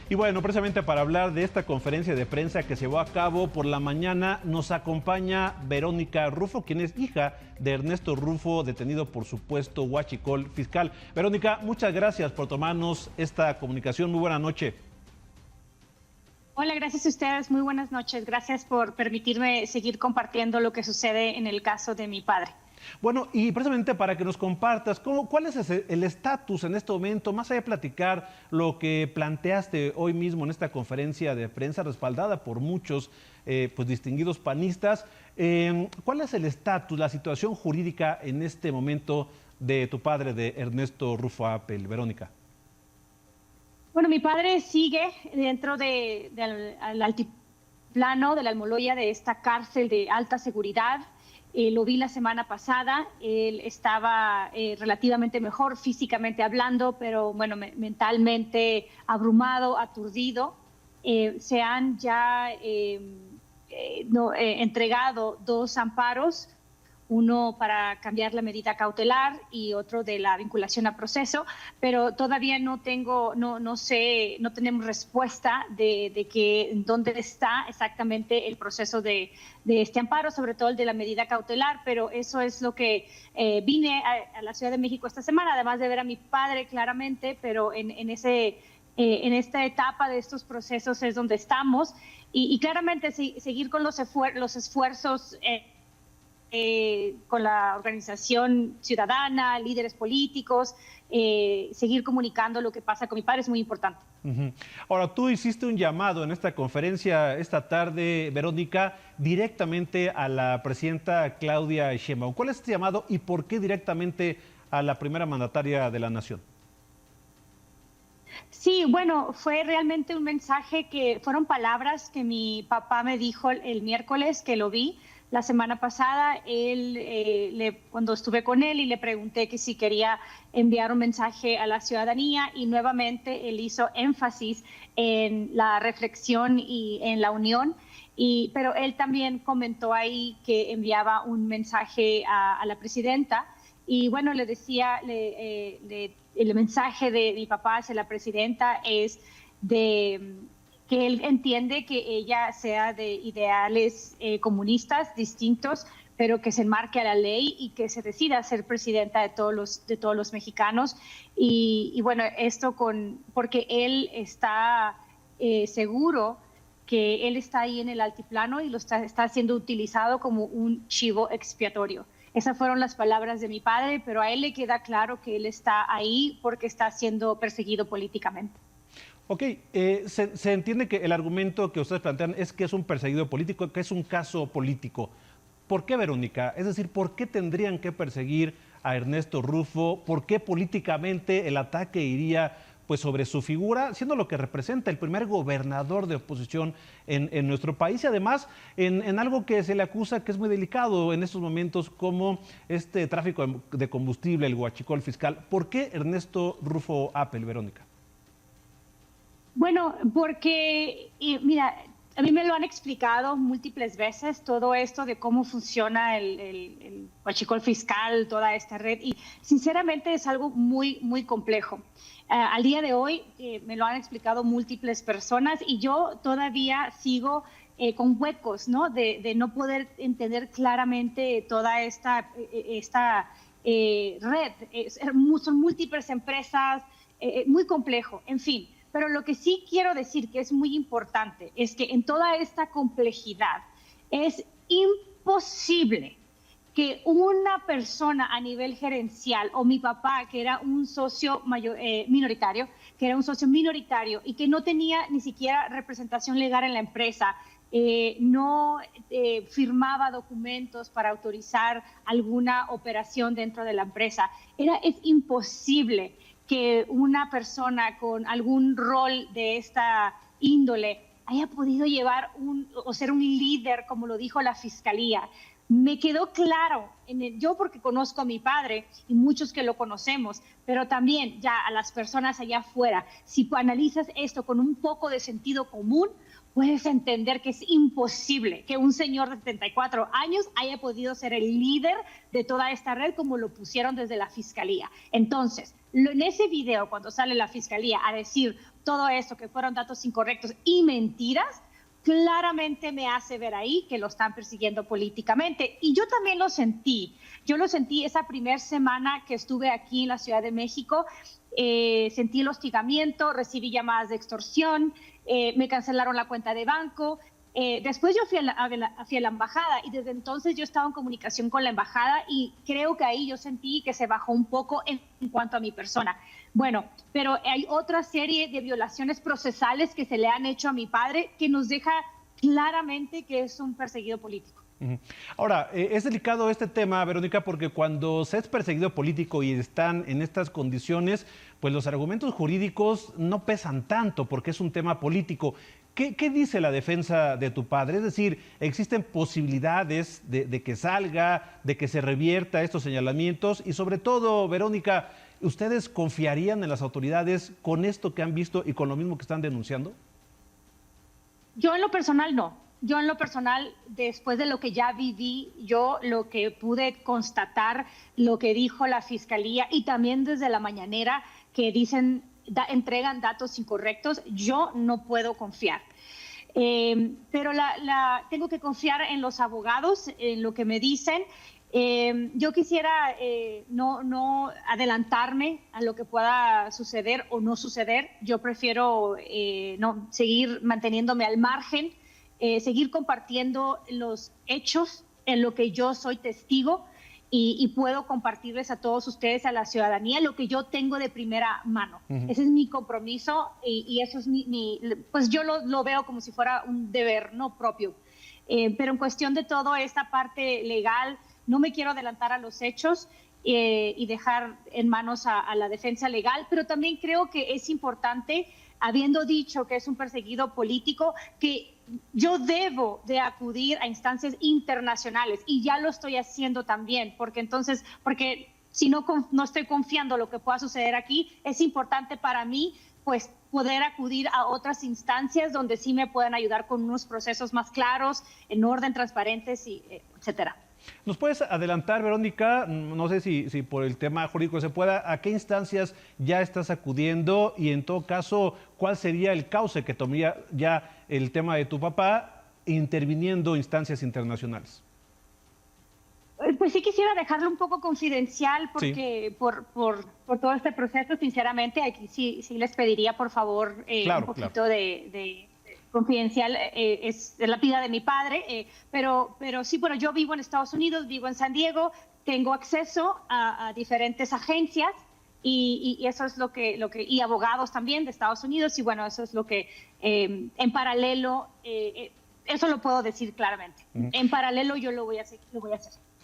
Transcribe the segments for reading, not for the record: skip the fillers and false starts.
Y bueno, precisamente para hablar de esta conferencia de prensa que se llevó a cabo por la mañana, nos acompaña Verónica Rufo, quien es hija de Ernesto Rufo, detenido por supuesto huachicol fiscal. Verónica, muchas gracias por tomarnos esta comunicación. Muy buena noche. Hola, gracias a ustedes. Muy buenas noches. Gracias por permitirme seguir compartiendo lo que sucede en el caso de mi padre. Bueno, y precisamente para que nos compartas, ¿cuál es el estatus en este momento? Más allá de platicar lo que planteaste hoy mismo en esta conferencia de prensa respaldada por muchos pues distinguidos panistas, ¿cuál es el estatus, la situación jurídica en este momento de tu padre, de Ernesto Rufo Apel, Verónica? Bueno, mi padre sigue dentro del altiplano de la Almoloya, de esta cárcel de alta seguridad. Lo vi la semana pasada, él estaba relativamente mejor físicamente hablando, pero bueno, mentalmente abrumado, aturdido. Se han ya entregado 2 amparos, uno para cambiar la medida cautelar y otro de la vinculación a proceso, pero todavía no tenemos respuesta de que dónde está exactamente el proceso de este amparo, sobre todo el de la medida cautelar, pero eso es lo que vine a la Ciudad de México esta semana, además de ver a mi padre claramente, pero en esta etapa de estos procesos es donde estamos y claramente seguir con los esfuerzos con la organización ciudadana, líderes políticos, seguir comunicando lo que pasa con mi padre es muy importante. Ahora, tú hiciste un llamado en esta conferencia esta tarde, Verónica, directamente a la presidenta Claudia Sheinbaum. ¿Cuál es este llamado y por qué directamente a la primera mandataria de la nación? Sí, bueno, fue realmente un mensaje fueron palabras que mi papá me dijo el miércoles que lo vi. La semana pasada, cuando estuve con él y le pregunté que si quería enviar un mensaje a la ciudadanía y nuevamente él hizo énfasis en la reflexión y en la unión, pero él también comentó ahí que enviaba un mensaje a la presidenta y bueno, le decía, el mensaje de mi papá hacia la presidenta es que él entiende que ella sea de ideales comunistas distintos, pero que se enmarque a la ley y que se decida ser presidenta de todos los mexicanos. Y bueno, esto porque él está seguro que él está ahí en el altiplano y está siendo utilizado como un chivo expiatorio. Esas fueron las palabras de mi padre, pero a él le queda claro que él está ahí porque está siendo perseguido políticamente. Ok, se entiende que el argumento que ustedes plantean es que es un perseguido político, que es un caso político. ¿Por qué, Verónica? Es decir, ¿por qué tendrían que perseguir a Ernesto Rufo? ¿Por qué políticamente el ataque iría pues, sobre su figura, siendo lo que representa el primer gobernador de oposición en nuestro país? Y además, en algo que se le acusa que es muy delicado en estos momentos, como este tráfico de combustible, el huachicol fiscal. ¿Por qué Ernesto Rufo Apel, Verónica? Bueno, porque, mira, a mí me lo han explicado múltiples veces todo esto de cómo funciona el huachicol fiscal, toda esta red, y sinceramente es algo muy, muy complejo. Al día de hoy me lo han explicado múltiples personas y yo todavía sigo con huecos, ¿no? De no poder entender claramente toda esta red. Son múltiples empresas, muy complejo, en fin. Pero lo que sí quiero decir que es muy importante es que en toda esta complejidad es imposible que una persona a nivel gerencial o mi papá, que era un socio minoritario, y que no tenía ni siquiera representación legal en la empresa, no firmaba documentos para autorizar alguna operación dentro de la empresa, es imposible que una persona con algún rol de esta índole haya podido llevar o ser un líder, como lo dijo la fiscalía. me quedó claro, yo porque conozco a mi padre y muchos que lo conocemos, pero también ya a las personas allá afuera, si analizas esto con un poco de sentido común, puedes entender que es imposible que un señor de 74 años haya podido ser el líder de toda esta red como lo pusieron desde la fiscalía. Entonces, en ese video, cuando sale la fiscalía a decir todo esto, que fueron datos incorrectos y mentiras, claramente me hace ver ahí que lo están persiguiendo políticamente. Y yo también lo sentí. Yo lo sentí esa primera semana que estuve aquí en la Ciudad de México. Sentí el hostigamiento, recibí llamadas de extorsión, me cancelaron la cuenta de banco. Después yo fui a la embajada y desde entonces yo estaba en comunicación con la embajada y creo que ahí yo sentí que se bajó un poco en cuanto a mi persona. Bueno, pero hay otra serie de violaciones procesales que se le han hecho a mi padre que nos deja claramente que es un perseguido político. Ahora, es delicado este tema, Verónica, porque cuando se es perseguido político y están en estas condiciones, pues los argumentos jurídicos no pesan tanto porque es un tema político. ¿Qué dice la defensa de tu padre? Es decir, ¿existen posibilidades de que salga, de que se revierta estos señalamientos? Y sobre todo, Verónica, ¿ustedes confiarían en las autoridades con esto que han visto y con lo mismo que están denunciando? Yo en lo personal no. Yo en lo personal, después de lo que ya viví, yo lo que pude constatar, lo que dijo la fiscalía y también desde la mañanera que dicen, entregan datos incorrectos, yo no puedo confiar. Pero tengo que confiar en los abogados, en lo que me dicen. Yo quisiera no adelantarme a lo que pueda suceder o no suceder. Yo prefiero no seguir manteniéndome al margen, seguir compartiendo los hechos en lo que yo soy testigo y puedo compartirles a todos ustedes, a la ciudadanía, lo que yo tengo de primera mano. Ese es mi compromiso y eso es pues yo lo veo como si fuera un deber no propio. Pero en cuestión de toda esta parte legal, no me quiero adelantar a los hechos y dejar en manos a la defensa legal, pero también creo que es importante, habiendo dicho que es un perseguido político, que yo debo de acudir a instancias internacionales y ya lo estoy haciendo también, porque si no estoy confiando en lo que pueda suceder aquí, es importante para mí pues poder acudir a otras instancias donde sí me puedan ayudar con unos procesos más claros, en orden, transparentes, y etcétera. ¿Nos puedes adelantar, Verónica? No sé si por el tema jurídico se pueda, ¿a qué instancias ya estás acudiendo? Y en todo caso, ¿cuál sería el cauce que tomaría ya el tema de tu papá interviniendo instancias internacionales? Pues sí quisiera dejarlo un poco confidencial porque sí. por todo este proceso, sinceramente, aquí sí les pediría por favor un poquito de confidencial, es la vida de mi padre, pero sí, bueno, yo vivo en Estados Unidos, vivo en San Diego, tengo acceso a diferentes agencias y eso es lo que, y abogados también de Estados Unidos, y bueno, eso es lo que en paralelo, eso lo puedo decir claramente. En paralelo yo lo voy a hacer.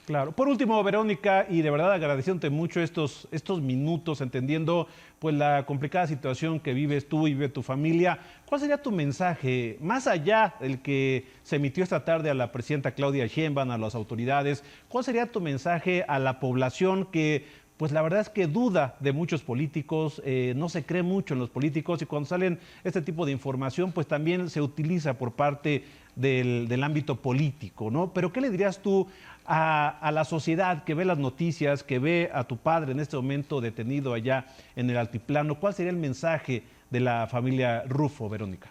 Claro. Por último, Verónica, y de verdad agradeciéndote mucho estos minutos, entendiendo pues la complicada situación que vives tú y vive tu familia, ¿cuál sería tu mensaje, más allá del que se emitió esta tarde a la presidenta Claudia Sheinbaum, a las autoridades, cuál sería tu mensaje a la población que pues la verdad es que duda de muchos políticos, no se cree mucho en los políticos y cuando salen este tipo de información pues también se utiliza por parte del ámbito político, ¿no? Pero ¿qué le dirías tú a la sociedad que ve las noticias, que ve a tu padre en este momento detenido allá en el altiplano? ¿Cuál sería el mensaje de la familia Rufo, Verónica?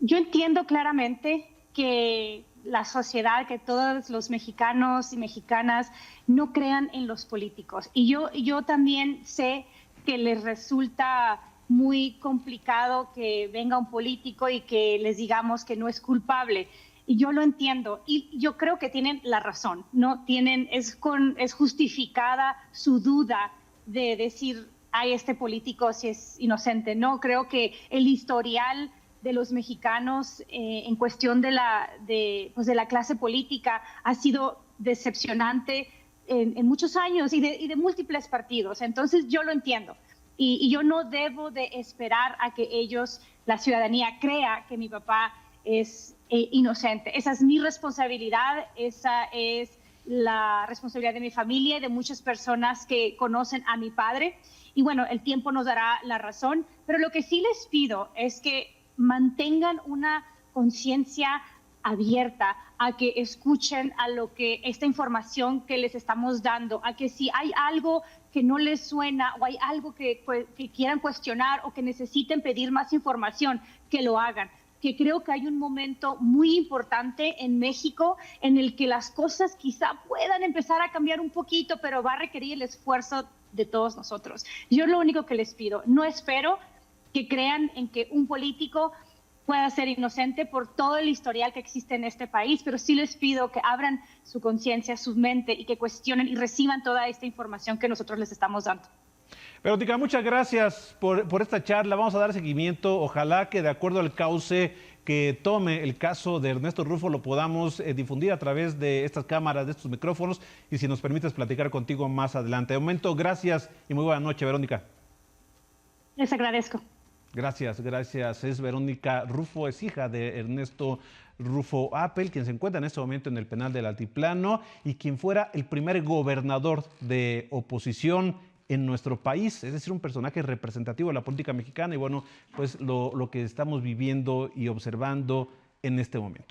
Yo entiendo claramente que la sociedad, que todos los mexicanos y mexicanas no crean en los políticos. Y yo también sé que les resulta muy complicado que venga un político y que les digamos que no es culpable. Y yo lo entiendo y yo creo que tienen la razón, ¿no? Es justificada su duda de decir, ay, este político si es inocente. No, creo que el historial de los mexicanos en cuestión de la clase política ha sido decepcionante en muchos años y de múltiples partidos. Entonces yo lo entiendo y yo no debo de esperar a que la ciudadanía crea que mi papá es inocente. Esa es mi responsabilidad, esa es la responsabilidad de mi familia y de muchas personas que conocen a mi padre. Y bueno, el tiempo nos dará la razón, pero lo que sí les pido es que mantengan una conciencia abierta, a que escuchen a lo que esta información que les estamos dando, a que si hay algo que no les suena o hay algo que quieran cuestionar o que necesiten pedir más información, que lo hagan. Que creo que hay un momento muy importante en México en el que las cosas quizá puedan empezar a cambiar un poquito, pero va a requerir el esfuerzo de todos nosotros. Yo lo único que les pido, no espero que crean en que un político pueda ser inocente por todo el historial que existe en este país, pero sí les pido que abran su conciencia, su mente y que cuestionen y reciban toda esta información que nosotros les estamos dando. Verónica, muchas gracias por esta charla. Vamos a dar seguimiento. Ojalá que de acuerdo al cauce que tome el caso de Ernesto Rufo lo podamos difundir a través de estas cámaras, de estos micrófonos, y si nos permites platicar contigo más adelante. De momento, gracias y muy buena noche, Verónica. Les agradezco. Gracias, gracias. Es Verónica Rufo, es hija de Ernesto Rufo Appel, quien se encuentra en este momento en el penal del Altiplano y quien fuera el primer gobernador de oposición en nuestro país, es decir, un personaje representativo de la política mexicana y bueno, pues lo que estamos viviendo y observando en este momento.